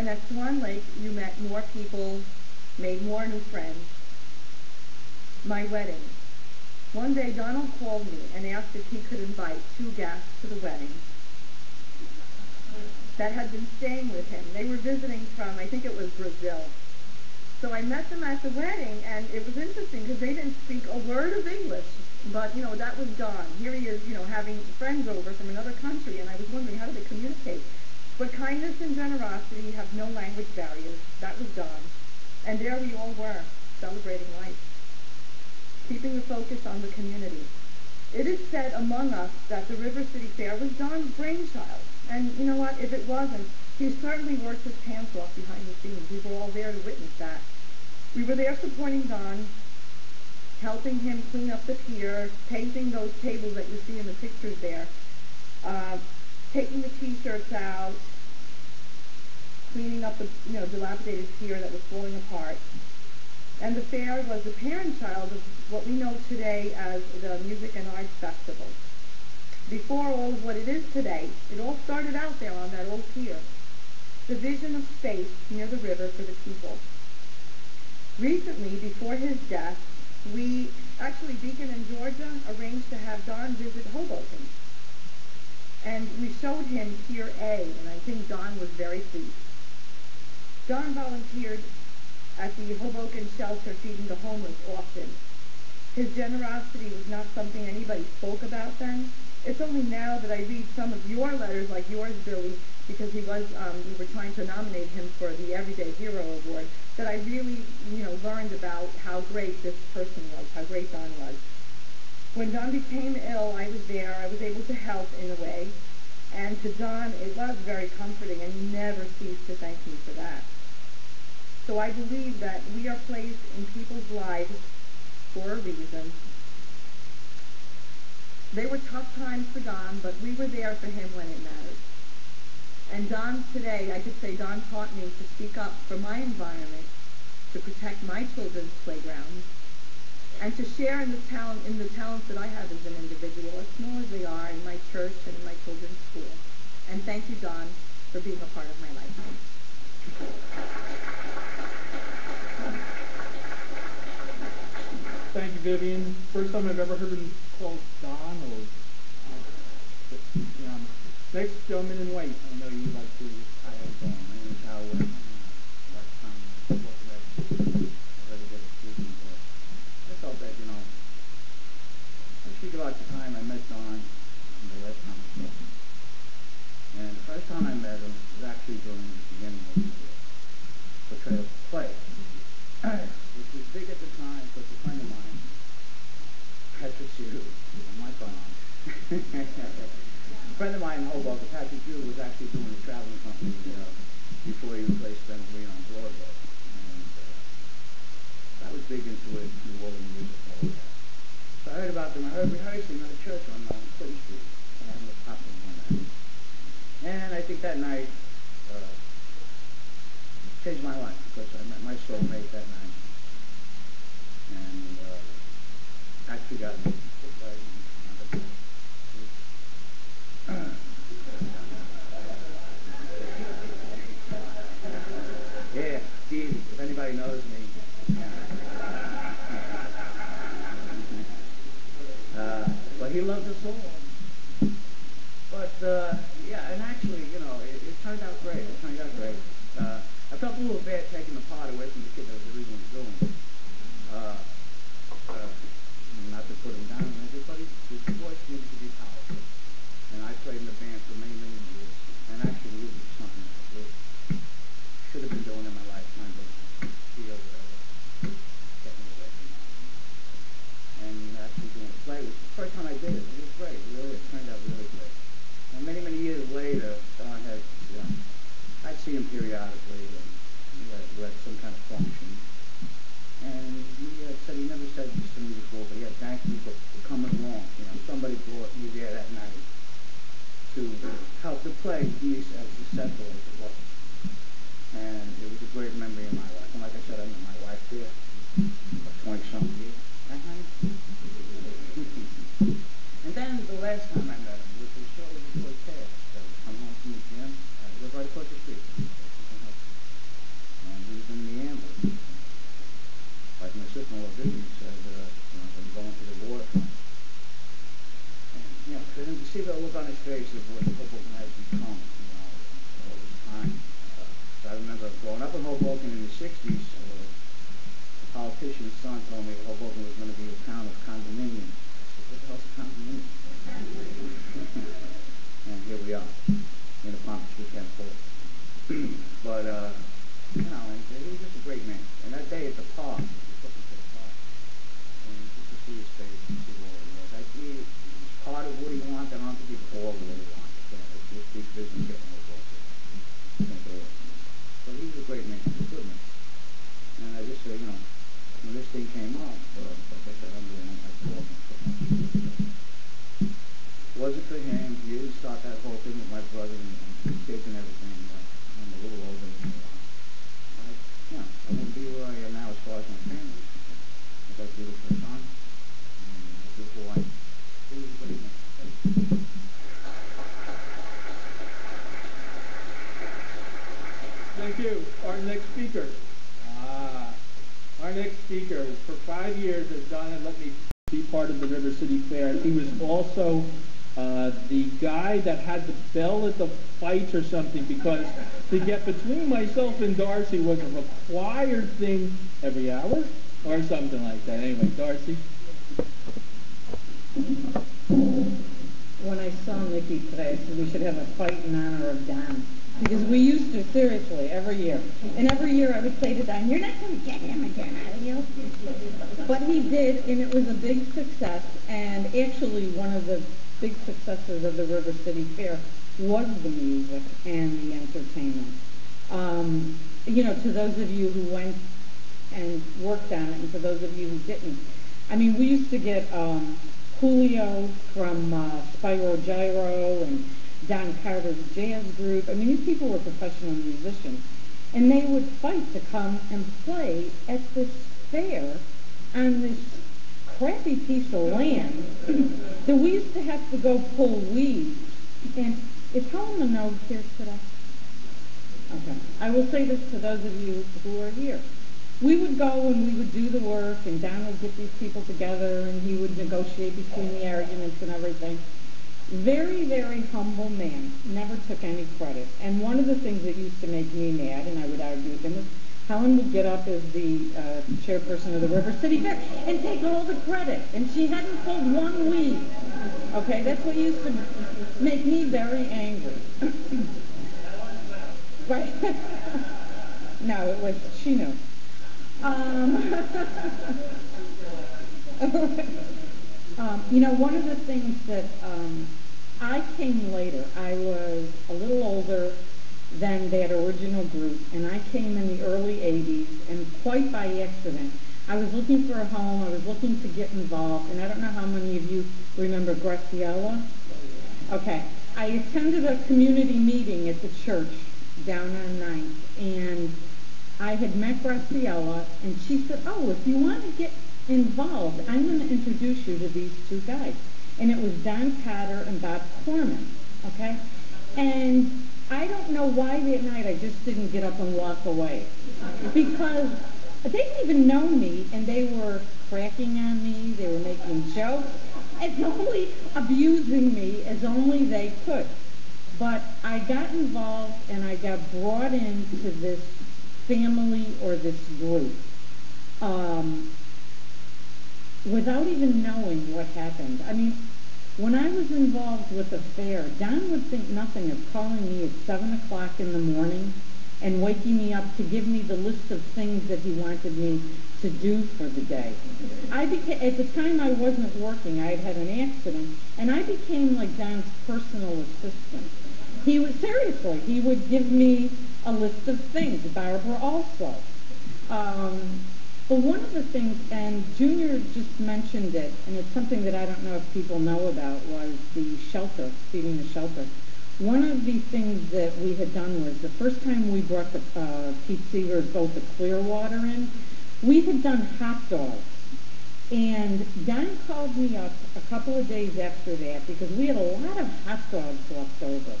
And at Swan Lake, you met more people, made more new friends. My wedding. One day, Donald called me and asked if he could invite 2 guests to the wedding that had been staying with him. They were visiting from, I think it was Brazil. So I met them at the wedding, and it was interesting because they didn't speak a word of English. But, that was Don. Here he is, having friends over from another country, and I was wondering, how do they communicate? But kindness and generosity have no language barriers. That was Don. And there we all were, celebrating life, keeping the focus on the community. It is said among us that the River City Fair was Don's brainchild. And you know what? If it wasn't, he certainly worked his pants off behind the scenes. We were all there to witness that. We were there supporting Don, helping him clean up the pier, painting those tables that you see in the pictures there, taking the T-shirts out, cleaning up the dilapidated pier that was falling apart. And the fair was the parent-child of what we know today as the Music and Arts Festival. Before all of what it is today, it all started out there on that old pier. The vision of space near the river for the people. Recently, before his death, Deacon in Georgia arranged to have Don visit Hoboken. And we showed him Pier A, and I think Don was very pleased. Don volunteered at the Hoboken shelter feeding the homeless often. His generosity was not something anybody spoke about then. It's only now that I read some of your letters, like yours, Billy, because we were trying to nominate him for the Everyday Hero Award, that I really, learned about how great this person was, how great Don was. When Don became ill, I was there. I was able to help in a way. And to Don, it was very comforting, and he never ceased to thank me for that. So I believe that we are placed in people's lives for a reason. They were tough times for Don, but we were there for him when it mattered. And Don today, I could say Don taught me to speak up for my environment, to protect my children's playgrounds, and to share in the talents that I have as an individual, as small as they are, in my church and in my children's school. And thank you, Don, for being a part of my life. Thank you, Vivian. First time I've ever heard him called Don or next gentleman in white. I know you like to. I have my name is Howard. Last time I spoke about very good at speaking, but I felt that I speak about the time I met Don and the last time I spoke. And the first time I met him was actually during the beginning of the portrayal play, which was big at the time because a friend of mine, Patrick Jew, my phone. A friend of mine in Hoboken, Patrick Jew, was actually doing a traveling company before he replaced Ben Green on Broadway. And I was big into it, New Orleans music, all that. So I heard about them. I heard rehearsing at a church on Clinton Street, and the top one night. And I think that night changed my life because I met my soulmate that night, and actually got me. Yeah, Steve, if anybody knows me. But he loved us all. But, and actually, it turned out great. I felt a little bad taking the part away from the kid that was originally doing. Not to put him down, but his voice needed to be powerful. And I played in the band for many, many years. And actually, it was something I really should have been doing in my lifetime, but feel kept me away from that. And actually doing a play was the first time I did it. It was great. It turned out really great. And many, many years later, Don had, I'd see him periodically, and we had some kind of function. And he had said, he never said this to me before, but he had thanked me for coming along. Somebody brought me there that night to help the play be as successful as it was. And it was a great memory in my life. And like I said, I met my wife there for 20-something years. And then the last time I met him was the show before Ted. So I'm home from the gym. I live right across the street. But, you know, he was just a great man. And that day at the park, we took him to the park, and just to see his face and see what it was. I see it was part of what he wanted. I don't think it's all of what he wanted. It's just big vision getting over it. But he was a great man. He was a good man. And I just say, you know, when this thing came out, like I said, I'm really not my fault. Wasn't for him. He didn't start that whole thing with my brother and kids and everything. I'm a little older than him. I wouldn't be where I am now as far as my family. I got a beautiful son and a beautiful wife. He was a great man. Thank you. Our next speaker. Our next speaker, for 5 years, as Don had let me be part of the River City Fair, he was also the guy that had the bell at the fights or something, because to get between myself and Darcy was a required thing every hour or something like that. Anyway, Darcy. When I saw Nikki today, I said we should have a fight in honor of Don. Because we used to, seriously, every year. And every year I would say to Don, you're not going to get him again, are you? But he did, and it was a big success. And actually, one of the big successes of the River City Fair was the music and the entertainment. You know, to those of you who went and worked on it, and for those of you who didn't, I mean, we used to get Julio from Spyro Gyro and Don Carter's jazz group. I mean, these people were professional musicians. And they would fight to come and play at this fair on this crappy piece of land that we used to have to go pull weeds. And is Helen Minogue here today? Okay. I will say this to those of you who are here. We would go and we would do the work, and Don would get these people together, and he would negotiate between the arguments and everything. Very, very humble man, never took any credit. And one of the things that used to make me mad, and I would argue with him, is Helen would get up as the chairperson of the River City Fair and take all the credit. And she hadn't pulled one weed. Okay, that's what used to make me very angry. Right? No, it was, she knew. You know, one of the things that I came later, I was a little older than that original group, and I came in the early 80s, and quite by accident. I was looking for a home, I was looking to get involved, and I don't know how many of you remember Graciela? Okay. I attended a community meeting at the church down on 9th, and I had met Graciela, and she said, oh, if you want to get involved, I'm going to introduce you to these two guys. And it was Don Cotter and Bob Corman, okay? And I don't know why that night I just didn't get up and walk away. Because they didn't even know me, and they were cracking on me, they were making jokes, and only abusing me as only they could. But I got involved, and I got brought into this family or this group without even knowing what happened. I mean, when I was involved with the fair, Don would think nothing of calling me at 7 o'clock in the morning and waking me up to give me the list of things that he wanted me to do for the day. At the time I wasn't working, I had had an accident, and I became like Don's personal assistant. He would give me a list of things, Barbara also. But one of the things, and Junior just mentioned it, and it's something that I don't know if people know about, was the shelter, feeding the shelter. One of the things that we had done was the first time we brought the Pete Seeger's boat to Clearwater in, we had done hot dogs. And Don called me up a couple of days after that because we had a lot of hot dogs left over.